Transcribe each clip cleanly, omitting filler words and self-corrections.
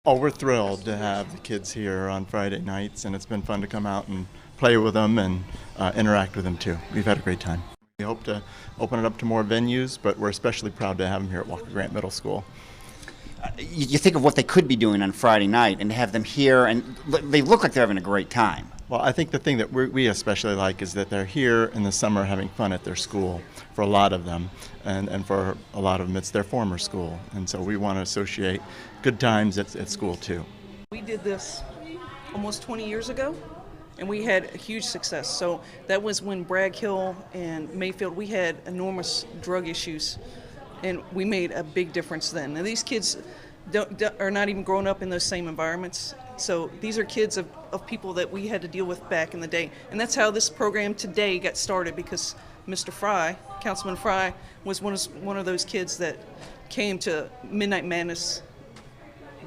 Oh, we're thrilled to have the kids here on Friday nights, and it's been fun to come out and play with them and interact with them too. We've had a great time. We hope to open it up to more venues, but we're especially proud to have them here at Walker Grant Middle School. You think of what they could be doing on Friday night and to have them here, and they look like they're having a great time. Well, I think the thing that we especially like is that they're here in the summer having fun at their school for a lot of them, and for a lot of them it's their former school. And so we want to associate good times at school too. We did this almost 20 years ago, and we had a huge success. So that was when Bragg Hill and Mayfield, we had enormous drug issues, and we made a big difference then. Now these kids are not even growing up in those same environments. So these are kids of people that we had to deal with back in the day. And that's how this program today got started, because Mr. Fry, Councilman Fry, was one of those kids that came to Midnight Madness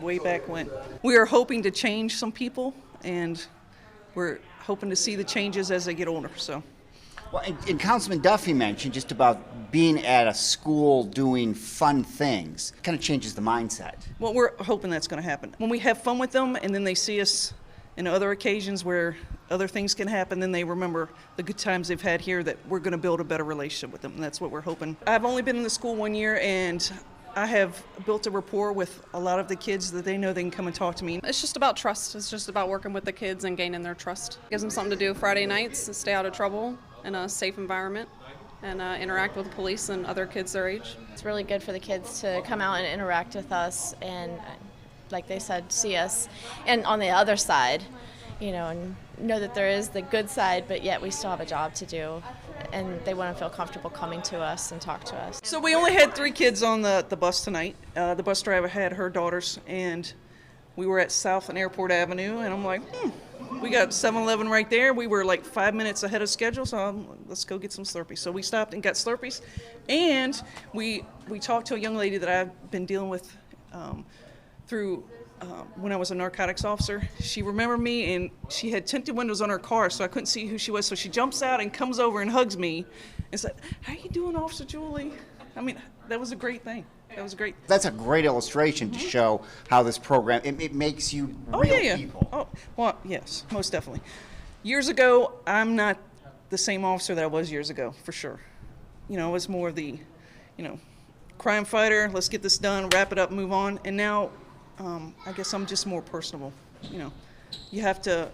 way back when. We are hoping to change some people, and we're hoping to see the changes as they get older. So. Well, and Councilman Duffy mentioned just about being at a school doing fun things. Kind of changes the mindset. Well, we're hoping that's going to happen. When we have fun with them and then they see us in other occasions where other things can happen, then they remember the good times they've had here, that we're going to build a better relationship with them, and that's what we're hoping. I've only been in the school 1 year, and I have built a rapport with a lot of the kids that they know they can come and talk to me. It's just about trust. It's just about working with the kids and gaining their trust. Gives them something to do Friday nights to stay out of trouble in a safe environment and interact with the police and other kids their age. It's really good for the kids to come out and interact with us and, like they said, see us. And on the other side, and know that there is the good side, but yet we still have a job to do. And they want to feel comfortable coming to us and talk to us. So we only had 3 kids on the bus tonight. The bus driver had her daughters, and we were at South and Airport Avenue, and I'm like, we got 7-Eleven right there. We were like 5 minutes ahead of schedule, so let's go get some Slurpees. So we stopped and got Slurpees, and we talked to a young lady that I've been dealing with through when I was a narcotics officer. She remembered me, and she had tinted windows on her car, so I couldn't see who she was. So she jumps out and comes over and hugs me and said, "How you doing, Officer Julie?" I mean, that was a great thing. That was great. That's a great illustration to show how this program, it makes you real people. Oh, well, yes, most definitely. Years ago, I'm not the same officer that I was years ago, for sure. I was more of the, crime fighter, let's get this done, wrap it up, move on. And now, I guess I'm just more personable. You have to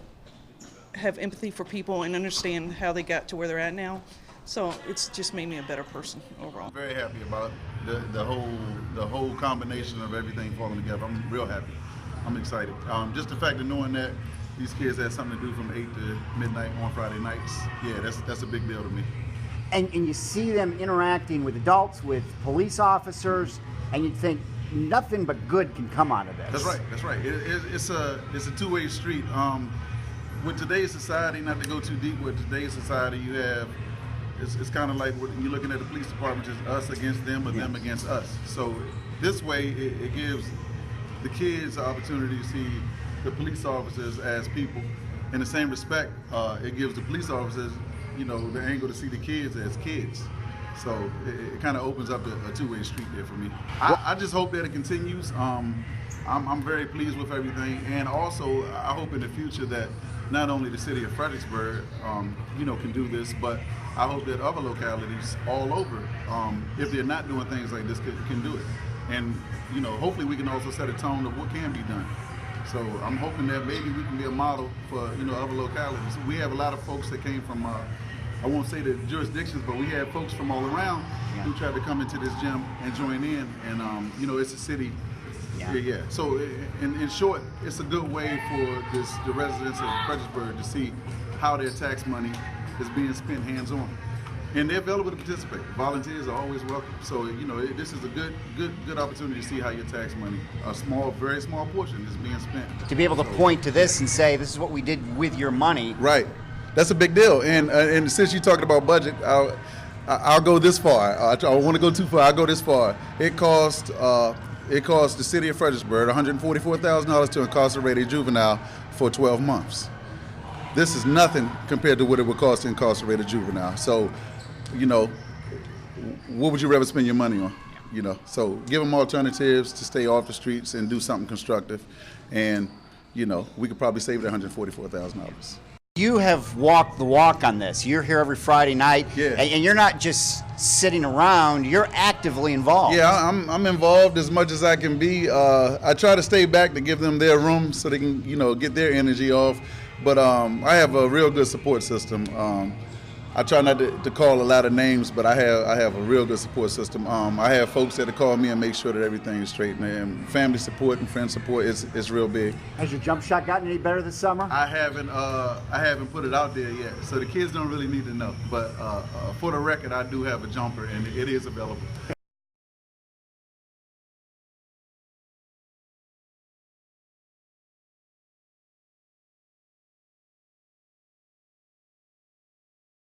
have empathy for people and understand how they got to where they're at now. So it's just made me a better person overall. I'm very happy about the whole combination of everything falling together. I'm real happy. I'm excited. Just the fact of knowing that these kids had something to do from 8 to midnight on Friday nights, yeah, that's a big deal to me. And you see them interacting with adults, with police officers, and you think nothing but good can come out of this. That's right. It's a two-way street. With today's society, not to go too deep, with today's society, you have, it's kind of like when you're looking at the police department, just us against them, or them against us. So this way, it gives the kids the opportunity to see the police officers as people. In the same respect, it gives the police officers, the angle to see the kids as kids. So it kind of opens up a two-way street there for me. I just hope that it continues. I'm very pleased with everything, and also I hope in the future that not only the city of Fredericksburg, can do this, but I hope that other localities all over, if they're not doing things like this, can do it. And hopefully we can also set a tone of what can be done. So I'm hoping that maybe we can be a model for other localities. We have a lot of folks that came from I won't say the jurisdictions, but we have folks from all around who tried to come into this gym and join in, and it's a city. Yeah. So in short, it's a good way for the residents of Fredericksburg to see how their tax money is being spent hands-on. And they're available to participate. Volunteers are always welcome. So, this is a good opportunity to see how your tax money, very small portion, is being spent. To be able to point to this and say, this is what we did with your money. Right. That's a big deal. And since you're talking about budget, I'll go this far. I don't want to go too far. I'll go this far. It cost the city of Fredericksburg $144,000 to incarcerate a juvenile for 12 months. This is nothing compared to what it would cost to incarcerate a juvenile. So, what would you rather spend your money on? you know. So give them alternatives to stay off the streets and do something constructive, and you know, we could probably save $144,000. You have walked the walk on this. You're here every Friday night, Yeah. and you're not just sitting around. You're actively involved. Yeah, I'm involved as much as I can be. I try to stay back to give them their room so they can, you know, get their energy off. But I have a real good support system. I try not to call a lot of names, but I have a real good support system. I have folks that call me and make sure that everything is straight. And family support and friend support is real big. Has your jump shot gotten any better this summer? I haven't put it out there yet, so the kids don't really need to know. But for the record, I do have a jumper, and it is available.